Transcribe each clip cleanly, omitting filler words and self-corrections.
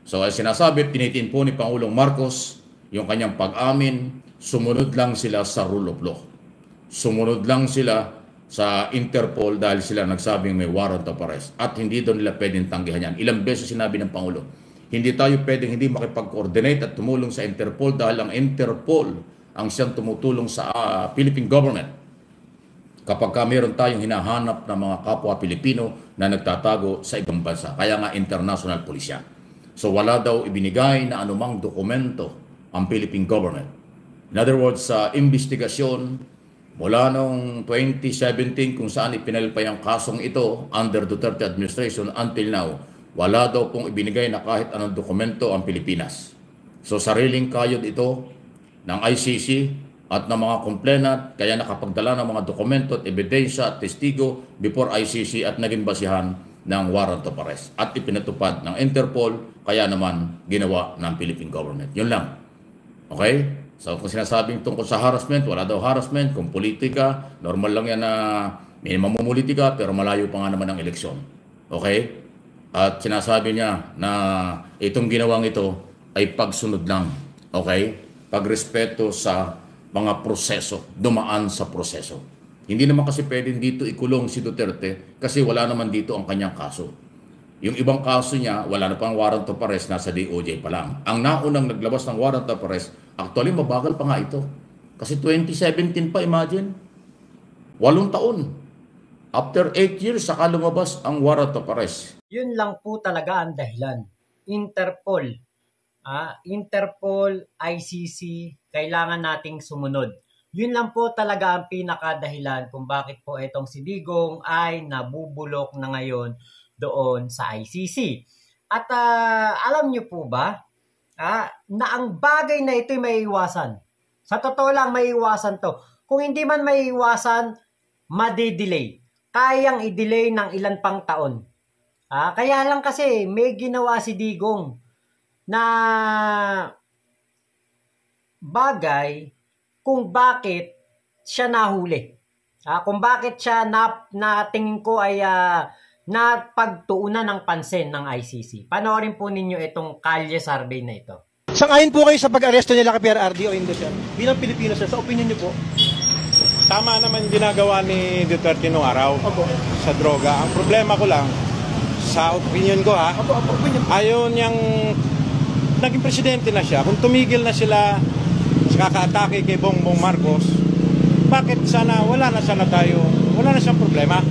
So ay sinasabi, pinitin po ni Pangulong Marcos yung kanyang pag-amin, sumunod lang sila sa rule of law. Sumunod lang sila sa Interpol dahil sila nagsabing may warrant of arrest. At hindi doon nila pwedeng tanggihan yan. Ilang beses sinabi ng Pangulo, hindi tayo pwedeng hindi makipag-coordinate at tumulong sa Interpol dahil ang Interpol ang siyang tumutulong sa Philippine government kapag meron tayong hinahanap ng mga kapwa Pilipino na nagtatago sa ibang bansa. Kaya nga international police yan. So wala daw ibinigay na anumang dokumento ang Philippine government. In other words, sa investigasyon mula noong 2017 kung saan ipinalpa yung kasong ito under Duterte administration until now, wala daw pong ibinigay na kahit anong dokumento ang Pilipinas. So sariling kayod ito ng ICC at ng mga complainant, kaya nakapagdala ng mga dokumento at ebidensya at testigo before ICC at naging basihan ng warrant of arrest. At ipinatupad ng Interpol, kaya naman ginawa ng Philippine government. Yun lang. Okay? So kung sinasabing tungkol sa harassment, wala daw harassment. Kung politika, normal lang yan na may mamumulitika pero malayo pa nga naman ang eleksyon. Okay? At sinasabi niya na itong ginawang ito ay pagsunod lang. Okay? Pagrespeto sa mga proseso, dumaan sa proseso. Hindi naman kasi pwedeng dito ikulong si Duterte kasi wala naman dito ang kanyang kaso. Yung ibang kaso niya, wala na pang warrant of arrest, nasa DOJ pa lang. Ang naunang naglabas ng warrant of arrest, actually mabagal pa nga ito. Kasi 2017 pa, imagine. 8 taon. After 8 years, saka lumabas ang warrant of arrest. Yun lang po talaga ang dahilan. Interpol. Interpol, ICC, kailangan nating sumunod. Yun lang po talaga ang pinakadahilan kung bakit po itong si Digong ay nabubulok na ngayon doon sa ICC. At alam nyo po ba na ang bagay na ito ay may iwasan? Sa totoo lang, may iwasan to. Kung hindi man may iwasan, madidelay. Kayang i-delay ng ilan pang taon. Kaya lang kasi may ginawa si Digong na bagay kung bakit siya nahuli. Kung bakit siya na tingin ko ay napagtuunan ng pansin ng ICC. Panoorin po ninyo itong kalye survey na ito. Sang-ayon po kayo sa pag-aresto nila kay PRRD o hindi, sir? Bilang Pilipino, sir, sa opinion niyo po? Tama naman ginagawa ni Duterte noong araw sa droga. Ang problema ko lang, sa opinion ko ayaw niyang naging presidente na siya. Kung tumigil na sila sa kaka-atake kay Bongbong Marcos, bakit sana wala na siyang problema?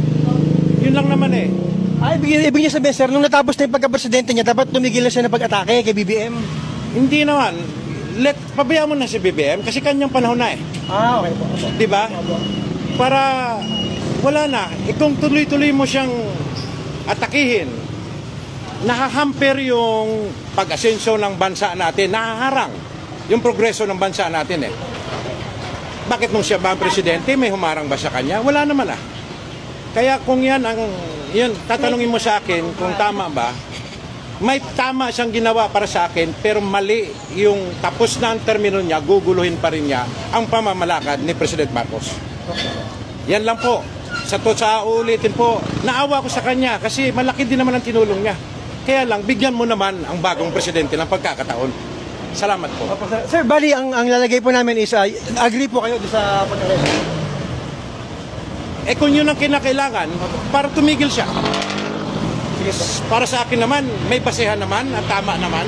Yun lang naman eh. Ibig niya sabihin, sir, nung natapos na yung pagka-presidente niya, dapat tumigil na siya ng pag-atake kay BBM? Hindi naman. Pabayaan mo na si BBM kasi kanyang panahon na eh. Okay po. Diba? Para wala na. Kung tuloy-tuloy mo siyang atakihin, nahahamper yung pag-asenso ng bansa natin, nahaharang yung progreso ng bansa natin eh. Bakit nung siya ba ang presidente, may humarang ba sa kanya? Wala naman ah. Kaya kung yun, tatanungin mo sa akin kung tama ba, may tama siyang ginawa para sa akin, pero mali yung tapos na ang termino niya, guguluhin pa rin niya ang pamamalakad ni President Marcos. Yan lang po. Sa ulitin po, naawa ko sa kanya kasi malaki din naman ang tinulong niya. Kaya lang, bigyan mo naman ang bagong presidente ng pagkakataon. Salamat po. Sir, bali, ang lalagay po namin is, agree po kayo sa pag-aresto? Kung yun ang kinakailangan, para tumigil siya. Para sa akin naman, may basehan naman at tama naman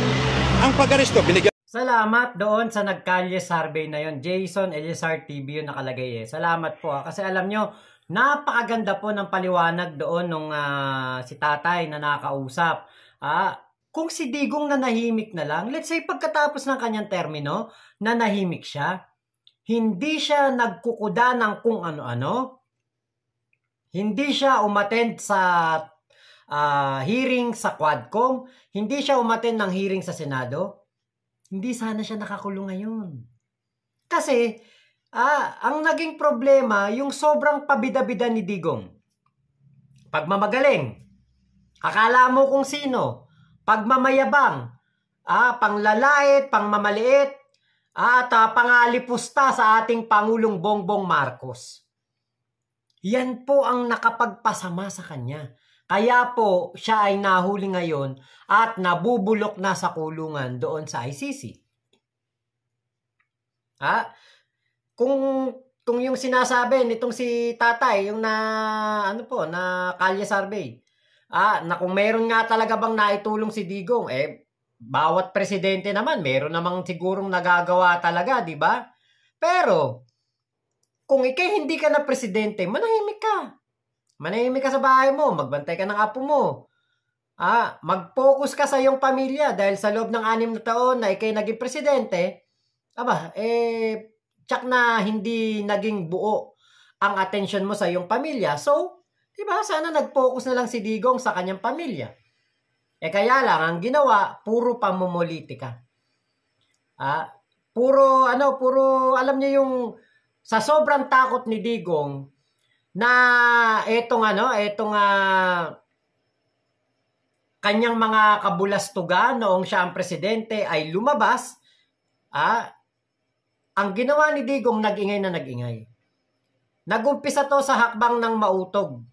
ang pag-aresto. Salamat doon sa nagkalye survey na yon. Jason Elizar TV yung nakalagay eh. Salamat po kasi alam nyo, napakaganda po ng paliwanag doon nung si tatay na nakausap. Kung si Digong nanahimik na lang, let's say pagkatapos ng kanyang termino, nanahimik siya, hindi siya nagkukuda ng kung ano-ano, hindi siya umattend sa hearing sa Quadcom, hindi siya umattend ng hearing sa Senado, hindi sana siya nakakulong ngayon. Kasi, ang naging problema, yung sobrang pabida-bida ni Digong. Pagmamagaling, akala mo kung sino, pagmamayabang, panglalait, pangmamaliit, at pangalipusta sa ating Pangulong Bongbong Marcos. Yan po ang nakapagpasama sa kanya. Kaya po siya ay nahuli ngayon at nabubulok na sa kulungan doon sa ICC. Kung yung sinasabi nitong si Tatay, yung na Kalye Survey, na kung meron nga talaga bang naitulong si Digong, bawat presidente naman meron namang sigurong nagagawa talaga, di ba? Pero kung ikay hindi ka na presidente, manahimik ka. Manahimik ka sa bahay mo, magbantay ka ng apo mo. Mag-focus ka sa iyong pamilya dahil sa loob ng 6 na taon na ikay naging presidente, tsak na hindi naging buo ang atensyon mo sa iyong pamilya. So, diba, sana nag-focus na lang si Digong sa kanyang pamilya. Kaya lang, ang ginawa, puro pamumulitika. Puro, alam niyo yung, sa sobrang takot ni Digong, na kanyang mga kabulastugan noong siya ang presidente ay lumabas, ang ginawa ni Digong, nag-ingay na nag-ingay. Nag-umpisa to sa hakbang ng Mautog,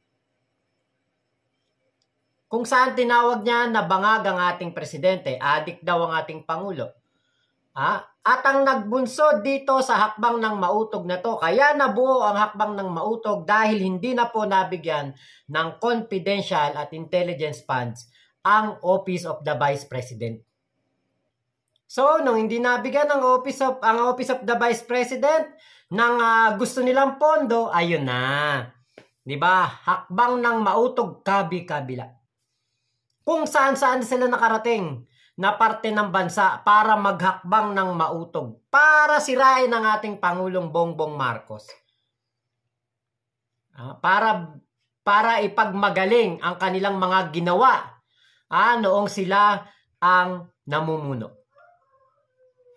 kung saan tinawag niya na bangag ang ating presidente, adik daw ang ating Pangulo. At ang nagbunsod dito sa hakbang ng Mautog na to, kaya nabuo ang hakbang ng Mautog dahil hindi na po nabigyan ng confidential at intelligence funds ang Office of the Vice President. So, nung hindi nabigyan ng ang Office of the Vice President ng gusto nilang pondo, ayun na. 'Di ba? Hakbang ng Mautog kabi-kabila. Kung saan-saan sila nakarating na parte ng bansa para maghakbang ng Mautog, para sirain ang ating Pangulong Bongbong Marcos. Para ipagmagaling ang kanilang mga ginawa noong sila ang namumuno.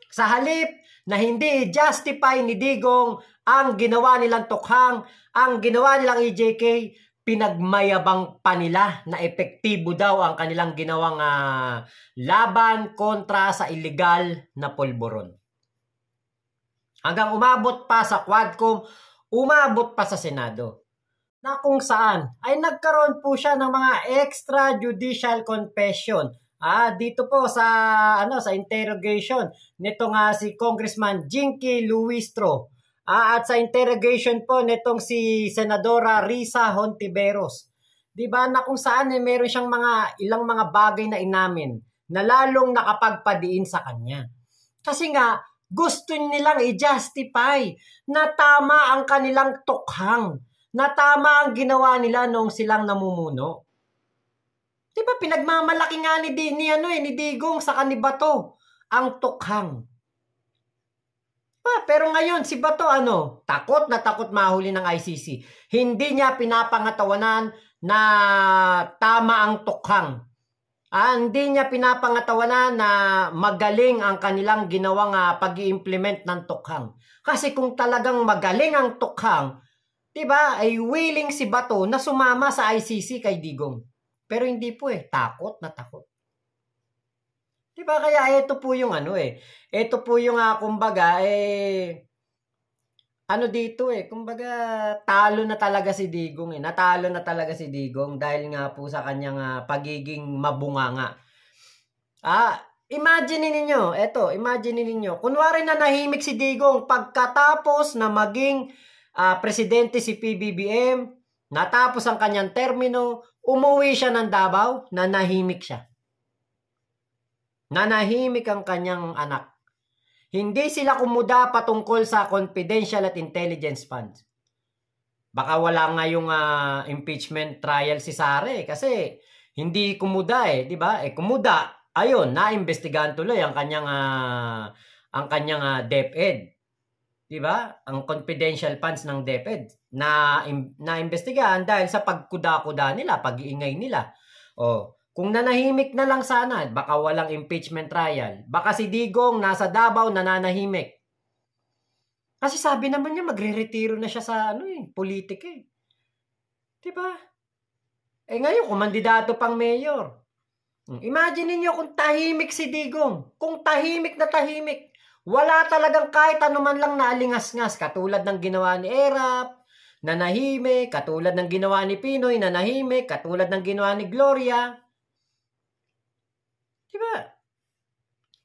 Sa halip na hindi justify ni Digong ang ginawa nilang tukhang, ang ginawa nilang EJK, pinagmayabang pa nila na epektibo daw ang kanilang ginawang laban kontra sa illegal na pulburon. Hanggang umabot pa sa Quadcom, umabot pa sa Senado, na kung saan ay nagkaroon po siya ng mga extrajudicial confession. Dito po sa interrogation nitong si Congressman Jinky Luistro. At sa interrogation po nitong si Senadora Risa Hontiveros. 'Di ba, na kung saan meron siyang ilang mga bagay na inamin na lalong nakapagpadiin sa kanya. Kasi nga gusto nilang i-justify na tama ang kanilang tukhang, na tama ang ginawa nila noong silang namumuno. 'Di ba, pinagmamalaki nga ni Digong sa kanibato ang tukhang. Pero ngayon, si Bato, takot na takot mahuli ng ICC. Hindi niya pinapangatawanan na tama ang tukhang. Hindi niya pinapangatawanan na magaling ang kanilang ginawang pag-i-implement ng tukhang. Kasi kung talagang magaling ang tukhang, diba, ay willing si Bato na sumama sa ICC kay Digong. Pero hindi po takot na takot. Diba, kaya ito po yung ito po yung kumbaga kumbaga talo na talaga si Digong natalo na talaga si Digong dahil nga po sa kanyang pagiging mabunganga. Imagine ninyo, kunwari na nahimik si Digong pagkatapos na maging presidente si PBBM, natapos ang kanyang termino, umuwi siya ng Davao, nanahimik siya. Nanahimik ang kanyang anak. Hindi sila kumuda patungkol sa confidential at intelligence funds. Baka wala nga yung impeachment trial si Sara kasi hindi kumuda di ba? Kumuda, ayun, naimbestigahan tuloy ang kanyang DepEd. Di ba? Ang confidential funds ng DepEd na imbestigahan dahil sa pagkuda-kuda nila, pag-iingay nila. Kung nanahimik na lang sana, baka walang impeachment trial. Baka si Digong nasa Davao nananahimik. Kasi sabi naman niya magre-retiro na siya sa politika. Diba? Ngayon, kumandidato pang mayor. Imagine niyo kung tahimik si Digong. Kung tahimik na tahimik. Wala talagang kahit anuman lang naalingas-ngas. Katulad ng ginawa ni Erap, nanahimik, katulad ng ginawa ni Pinoy, nanahimik, katulad ng ginawa ni Gloria. Diba?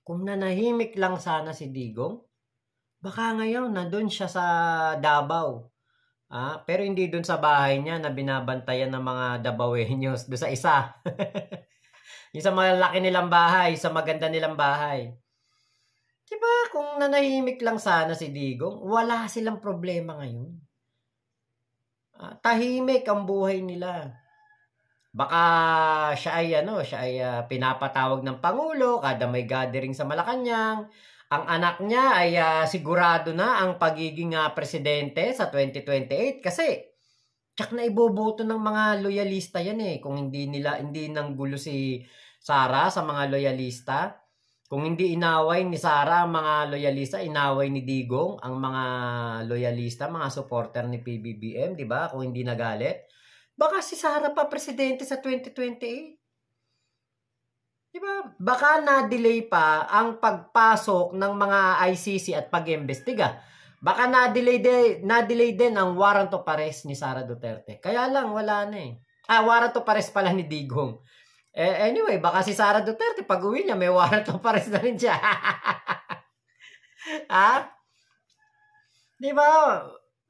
Kung nanahimik lang sana si Digong, baka ngayon nandun siya sa Davao. Pero hindi dun sa bahay niya na binabantayan ng mga Davaoeños, doon sa isa. Yung sa malaki nilang bahay, sa maganda nilang bahay. Diba, kung nanahimik lang sana si Digong, wala silang problema ngayon. Tahimik ang buhay nila. Baka siya ay pinapatawag ng Pangulo kada may gathering sa Malacanang. Ang anak niya ay sigurado na ang pagiging presidente sa 2028 kasi tsak na iboboto ng mga loyalista yan kung hindi nang gulo si Sara sa mga loyalista. Kung hindi inaway ni Sara ang mga loyalista, inaway ni Digong ang mga loyalista, mga supporter ni PBBM, di ba? Kung hindi nagalit, baka si Sara pa presidente sa 2028. Diba? Baka na-delay pa ang pagpasok ng mga ICC at pag-imbestiga. Baka na-delay din ang warrant of arrest ni Sara Duterte. Kaya lang, wala na warrant of arrest pala ni Digong. Anyway, baka si Sara Duterte, pag uwi niya, may warrant of arrest na rin siya. Diba?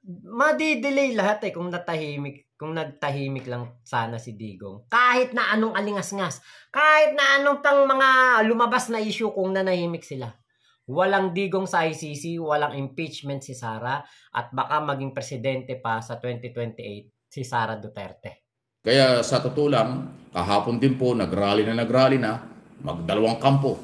Madi-delay lahat kung nagtahimik lang sana si Digong. Kahit na anong alingas-ngas, kahit na anong tang mga lumabas na issue kung nanahimik sila. Walang Digong sa ICC, walang impeachment si Sara, at baka maging presidente pa sa 2028 si Sara Duterte. Kaya sa totoo lang, kahapon din po nagrally na magdalawang kampo.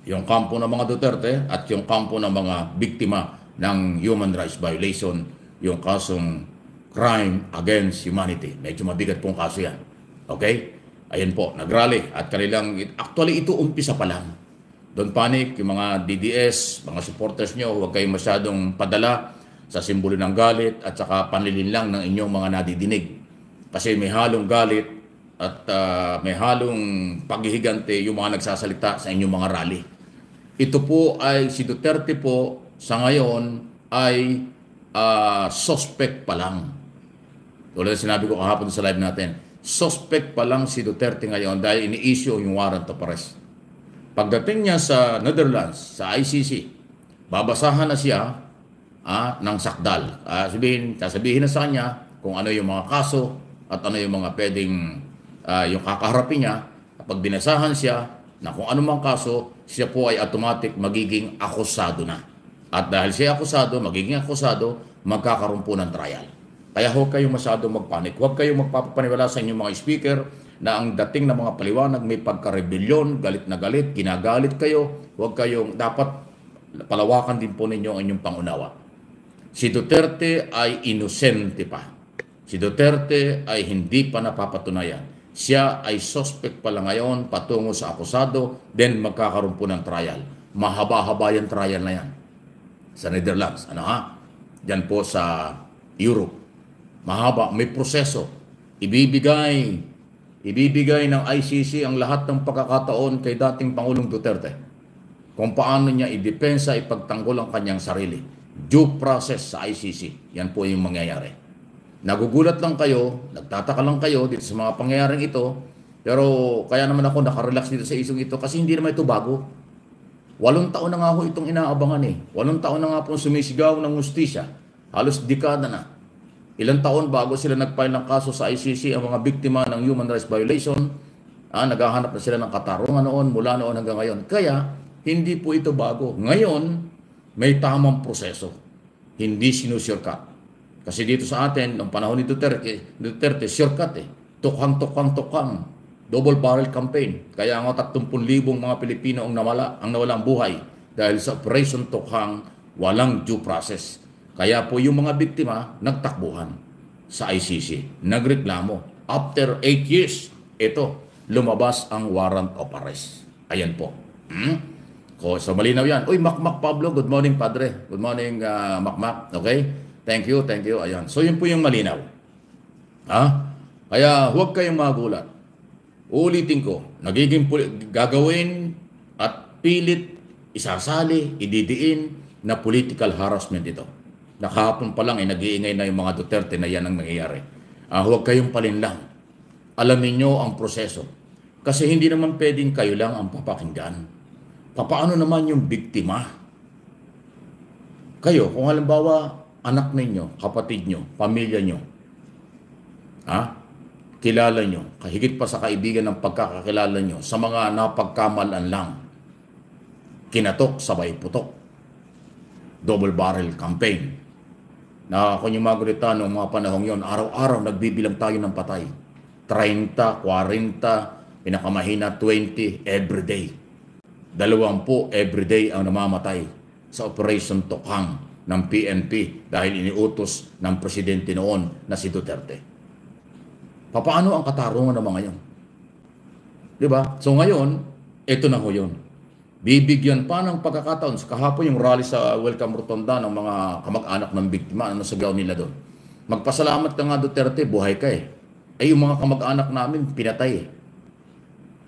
Yung kampo ng mga Duterte at yung kampo ng mga biktima ng human rights violation, yung kasong crime against humanity. Medyo mabigat pong kaso yan. Okay? Ayan po, nagrally at actually ito umpisa pa lang. Don't panic, yung mga DDS, mga supporters nyo, huwag kayong masyadong padala sa simbolo ng galit at saka panlilinlang ng inyong mga nadidinig. Kasi may halong galit at may halong paghihigante yung mga nagsasalita sa inyong mga rally. Ito po ay si Duterte po sa ngayon ay suspect pa lang. Tulad na sinabi ko kahapon sa live natin, suspect pa lang si Duterte ngayon dahil ini-issue yung warrant of arrest. Pagdating niya sa Netherlands, sa ICC, babasahan na siya ng sakdal. Sasabihin na sa kanya kung ano yung mga kaso at ano yung mga pwedeng yung kakaharapin niya. Kapag binasahan siya na kung anumang kaso, siya po ay automatic magiging akusado na. At dahil siya magiging akusado, magkakaroon po ng trial. Kaya huwag kayong masyadong magpanik. Huwag kayong magpapaniwala sa inyong mga speaker na ang dating ng mga paliwanag may pagka-rebellion, galit na galit, kinagalit kayo. Huwag kayong, dapat palawakan din po ninyo ang inyong pangunawa. Si Duterte ay inosente pa. Si Duterte ay hindi pa napapatunayan. Siya ay suspect pa lang ngayon patungo sa akusado, then magkakaroon po ng trial. Mahaba-haba yung trial na yan. Sa Netherlands, Diyan po sa Europe. Mahaba, may proseso. Ibibigay ng ICC ang lahat ng pagkakataon kay dating Pangulong Duterte. Kung paano niya idepensa, ipagtanggol ang kanyang sarili. Due process sa ICC. Yan po yung mangyayari. Nagugulat lang kayo, nagtataka lang kayo dito sa mga pangyayaring ito, pero kaya naman ako nakarelax dito sa isyong ito kasi hindi naman ito bago. 8 taon na nga ho itong inaabangan 8 taon na nga po sumisigaw ng hustisya. Halos dekada na. Ilang taon bago sila nag-file ng kaso sa ICC ang mga biktima ng human rights violation. Naghahanap na sila ng katarungan mula noon hanggang ngayon. Kaya, hindi po ito bago. Ngayon, may tamang proseso. Hindi sinushortcut. Kasi dito sa atin, noong panahon ni Duterte shortcut Tukhang. Double barrel campaign. Kaya nga 30,000 mga Pilipino ang nawalang buhay dahil sa Operation Tukhang walang due process. Kaya po yung mga biktima nagtakbuhan sa ICC. Nagreklamo. After 8 years, lumabas ang warrant of arrest. Ayan po. So malinaw yan. Uy, Makmak Pablo, good morning Padre. Good morning Makmak. Okay? Thank you. Ayan. So yun po yung malinaw. Kaya huwag kayong magulat. Ulitin ko, gagawin at pilit, isasali, ididiin na political harassment ito. Nakahapon pa lang nag-iingay na yung mga Duterte na yan ang nangyayari. Huwag kayong palinlang. Alamin nyo ang proseso. Kasi hindi naman pwedeng kayo lang ang papakinggan. Paano naman yung biktima? Kayo, kung halimbawa anak ninyo, kapatid nyo, pamilya nyo, kilala nyo, kahigit pa sa kaibigan ng pagkakakilala nyo, sa mga napagkamalan lang, kinatok, sabay putok, double barrel campaign. Na kung yung mga gulita noong mga panahong yon, araw-araw nagbibilang tayo ng patay. 30, 40, pinakamahina 20 everyday. 20 everyday ang namamatay sa Operation Tokhang ng PNP dahil iniutos ng presidente noon na si Duterte. Paano ang katarungan ng mga yon? Diba? So ngayon, ito na ho yun. Bibigyan pa ng pagkakataon. Kahapon yung rally sa Welcome Rotonda ng mga kamag-anak ng biktima, ano sagaw nila doon. Magpasalamat ka nga Duterte, buhay ka eh. Yung mga kamag-anak namin, pinatay eh.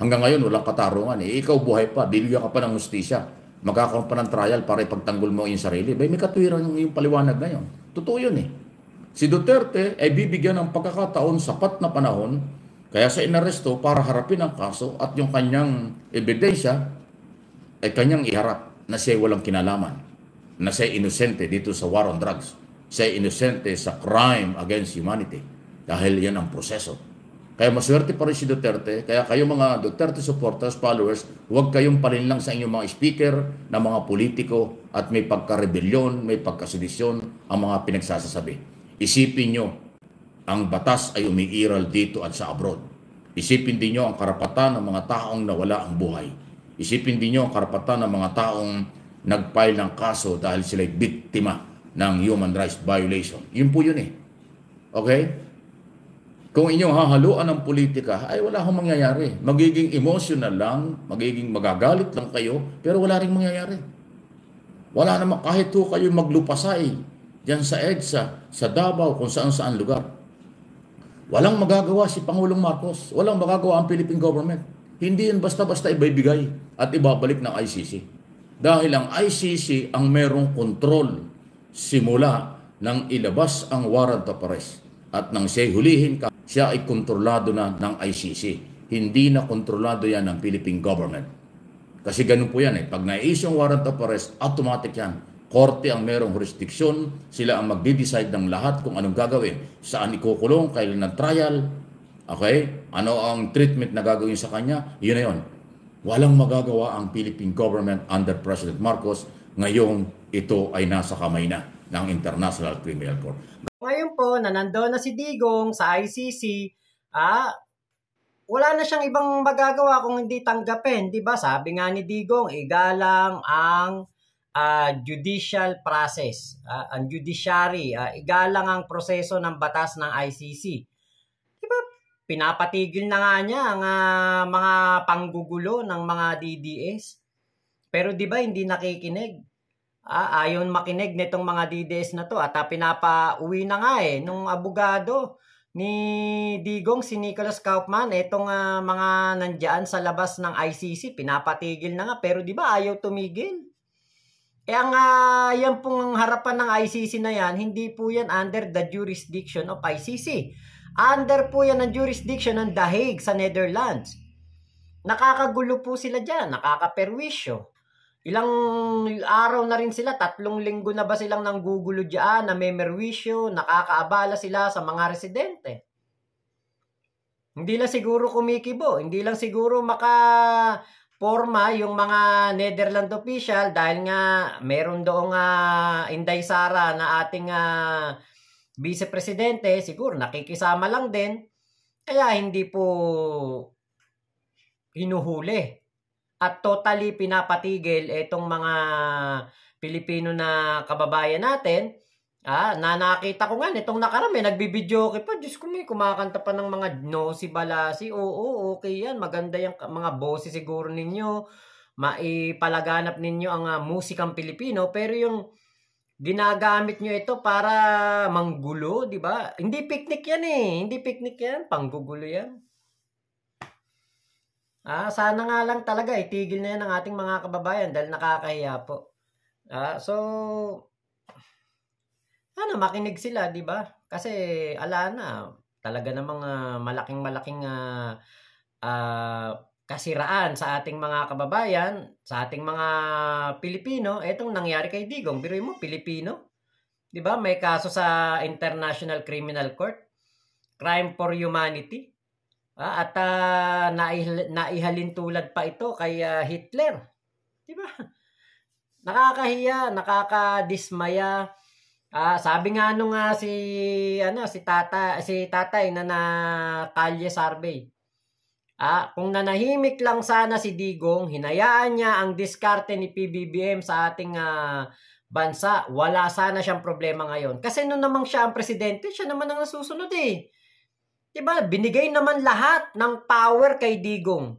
Hanggang ngayon, walang katarungan eh. Ikaw buhay pa, bibigyan ka pa ng hustisya. Magkakaroon pa ng trial para ipagtanggol mo yung sarili. May katwiran yung paliwanag na yun. Totoo yun eh. Si Duterte ay bibigyan ng pagkakataon sapat na panahon, kaya sa inaresto para harapin ang kaso at yung kanyang ebidensya ay kanyang iharap na siya walang kinalaman, na siya inosente dito sa war on drugs, siya inosente sa crime against humanity, dahil yan ang proseso. Kaya maswerte pa rin si Duterte, kaya kayo mga Duterte supporters, followers, huwag kayong palinlang sa inyong mga speaker na mga politiko at may pagka-rebelyon, may pagkasedisyon ang mga pinagsasasabi. Isipin nyo, ang batas ay umiiral dito at sa abroad. Isipin din nyo ang karapatan ng mga taong nawala ang buhay. Isipin din nyo ang karapatan ng mga taong nag-file ng kaso dahil sila'y biktima ng human rights violation. Yun po yun eh. Okay? Kung inyong hahaluan ng politika, ay wala akong mangyayari. Magiging emotional lang, magiging magagalit lang kayo, pero wala rin mangyayari. Wala naman, kahit po kayo maglupasay dyan sa EDSA, sa Davao, kung saan-saan lugar. Walang magagawa si Pangulong Marcos. Walang magagawa ang Philippine government. Hindi yan basta-basta ibibigay at ibabalik ng ICC. Dahil ang ICC ang merong kontrol simula nang ilabas ang warrant of arrest. At nang siya hulihin ka, siya ay kontrolado na ng ICC. Hindi na kontrolado yan ng Philippine government. Kasi ganun po yan eh. Pag na-issue yung warrant of arrest, automatic yan. Korte ang merong jurisdiction, sila ang magde-decide ng lahat kung anong gagawin. Saan ikukulong, kailan ng trial, okay? Ano ang treatment na gagawin sa kanya? Yun na yun. Walang magagawa ang Philippine government under President Marcos. Ngayong ito ay nasa kamay na ng International Criminal Court. Ngayon po, na nandoon na si Digong sa ICC, wala na siyang ibang magagawa kung hindi tanggapin. Diba? Sabi nga ni Digong, igalang ang judicial process, ang judiciary, igalang ang proseso ng batas ng ICC. Diba? Pinapatigil na nga niya ang mga panggugulo ng mga DDS. Pero di ba hindi nakikinig? Ayaw makinig nitong mga DDS na to at pinapauwi na nga nung abogado ni Digong, si Nicholas Kaufman, itong mga nandyan sa labas ng ICC, pinapatigil na nga. Pero di ba ayaw tumigil? Ang yan pong harapan ng ICC na yan, hindi po yan under the jurisdiction of ICC. Under po yan ang jurisdiction ng The Hague sa Netherlands. Nakakagulo po sila dyan, nakakaperwisyo. Ilang araw na rin sila, 3 linggo na ba silang nanggugulo dyan, na may merwisyo, nakakaabala sila sa mga residente. Hindi lang siguro kumikibo, hindi lang siguro makaporma yung mga Netherlands official dahil nga meron doong Inday Sara na ating Vice Presidente, siguro nakikisama lang din, kaya hindi po hinuhuli. At totally pinapatigil itong mga Pilipino na kababayan natin. Na nakita ko nga nitong nakarami, nagbibideo ko pa. Diyos ko, may kumakanta pa ng mga no si Balasi. Oo, okay yan. Maganda yung mga boses siguro ninyo. Maipalaganap ninyo ang musikang Pilipino. Pero yung ginagamit nyo ito para manggulo, di ba? Hindi picnic yan eh. Hindi picnic yan. Panggugulo yan. Sana nga lang talaga itigil na yan ng ating mga kababayan dahil nakakahiya po. So, Sana makinig sila, di ba? Kasi ala na, talaga namang malaking-malaking kasiraan sa ating mga kababayan, sa ating mga Pilipino. Etong nangyari kay Digong, biruin mo, Pilipino. Di ba? May kaso sa International Criminal Court, crime for humanity. At naihalin tulad pa ito kay Hitler. Di ba? Nakakahiya, nakakadismaya. Sabi nga nung si tatay na Kalye Survey. Kung nanahimik lang sana si Digong, hinayaan niya ang diskarte ni PBBM sa ating bansa, wala sana siyang problema ngayon. Kasi nung namang siya ang presidente, siya naman ang nasusunod eh. Diba? Binigay naman lahat ng power kay Digong.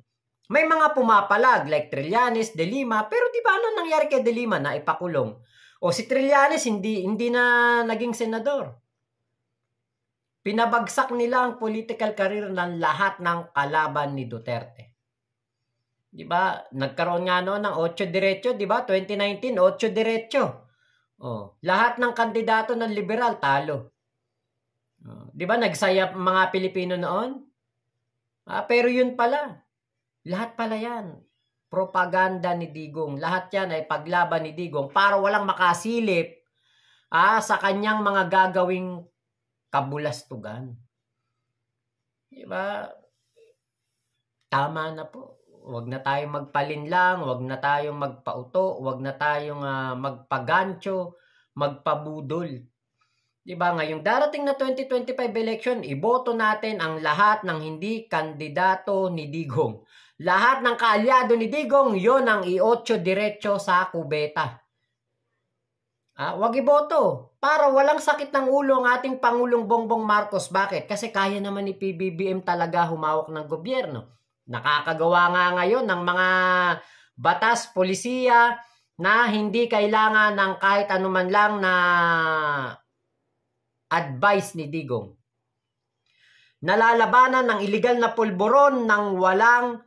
May mga pumapalag like Trillanes, De Lima, pero diba ano nangyari kay De Lima na ipakulong? O si Trillanes hindi na naging senador. Pinabagsak nila ang political career ng lahat ng kalaban ni Duterte. 'Di ba? Nagkaroon nga noon ng 8 diretso, 'di ba? 2019, 8 diretso. Lahat ng kandidato ng liberal talo. 'Di ba? Nagsayap mga Pilipino noon? Pero yun pala. Lahat pala 'yan. Propaganda ni Digong. Lahat 'yan ay paglaban ni Digong para walang makasilip sa kanyang mga gagawing kabulastugan. Diba? Tama na po. Huwag na tayong magpalinlang, huwag na tayong magpauto, huwag na tayong magpagancho, magpabudol. Diba? Ngayong darating na 2025 election, iboto natin ang lahat ng hindi kandidato ni Digong. Lahat ng kaalyado ni Digong, yon ang i-8 diretso sa kubeta. Wag iboto. Para walang sakit ng ulo ang ating Pangulong Bongbong Marcos. Bakit? Kasi kaya naman ni PBBM talaga humawak ng gobyerno. Nakakagawa nga ngayon ng mga batas, polisiya na hindi kailangan ng kahit anuman lang na advice ni Digong. Nalalabanan ng illegal na pulburon ng walang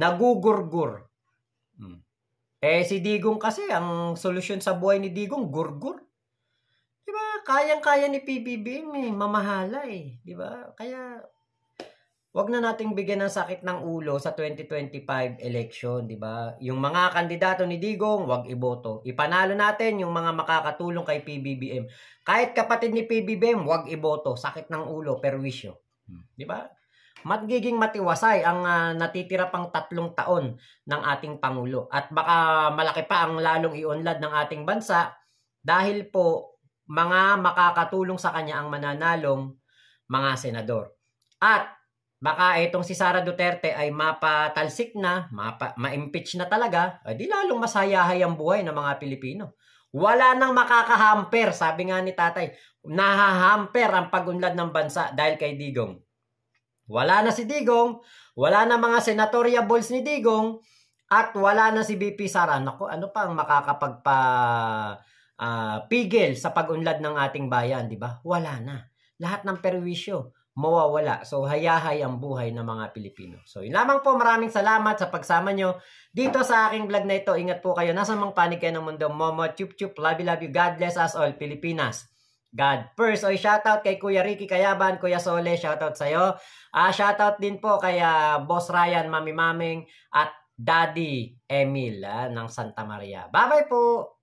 nagugurgur. Si Digong kasi, ang solusyon sa buhay ni Digong, gurgur. Diba? Kayang-kaya ni PBBM mamahala Diba? Kaya, wag na nating bigyan ng sakit ng ulo sa 2025 election, diba? Yung mga kandidato ni Digong, wag iboto. Ipanalo natin yung mga makakatulong kay PBBM. Kahit kapatid ni PBBM, wag iboto. Sakit ng ulo, perwisyo. Diba? Magiging matiwasay ang natitira pang 3 taon ng ating Pangulo. At baka malaki pa ang lalong iunlad ng ating bansa dahil po mga makakatulong sa kanya ang mananalong mga senador. At baka itong si Sara Duterte ay mapatalsik na, ma-impeach na talaga, di lalong masayahay ang buhay ng mga Pilipino. Wala nang makakahamper, sabi nga ni tatay, nahahamper ang pag-unlad ng bansa dahil kay Digong. Wala na si Digong, wala na mga senatorial balls ni Digong, at wala na si BP Sara. Naku, ano pa ang makakapagpigil sa pag-unlad ng ating bayan, di ba? Wala na. Lahat ng perwisyo mawawala. So, hayahay ang buhay ng mga Pilipino. So, yun lamang po. Maraming salamat sa pagsama nyo dito sa aking vlog na ito. Ingat po kayo. Nasa mang panig kayo ng mundo. Momo, chup chup, love you. God bless us all, Pilipinas. God first. Oy, shoutout kay Kuya Ricky Kayaban, Kuya Sole, shoutout sa'yo. Shoutout din po kay Boss Ryan, Mami Maming, at Daddy Emil ng Santa Maria. Bye-bye po!